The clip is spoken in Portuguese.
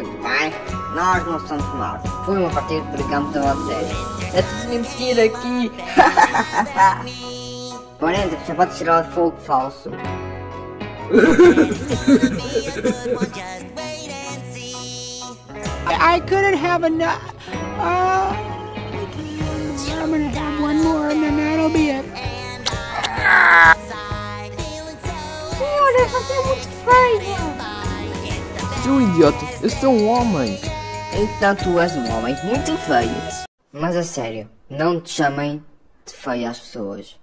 tudo bem? Nós não somos maus. Foi uma partida que brincamos a sério. É tudo mentira aqui. Porém, já pode tirar o fogo falso. I couldn't have enough. I'm gonna have one more and then that'll be it. Senhora, você é muito feia. Seu idiota, eu sou um homem. Então tu és um homem muito feio. Mas a sério, não te chamem de feia às pessoas.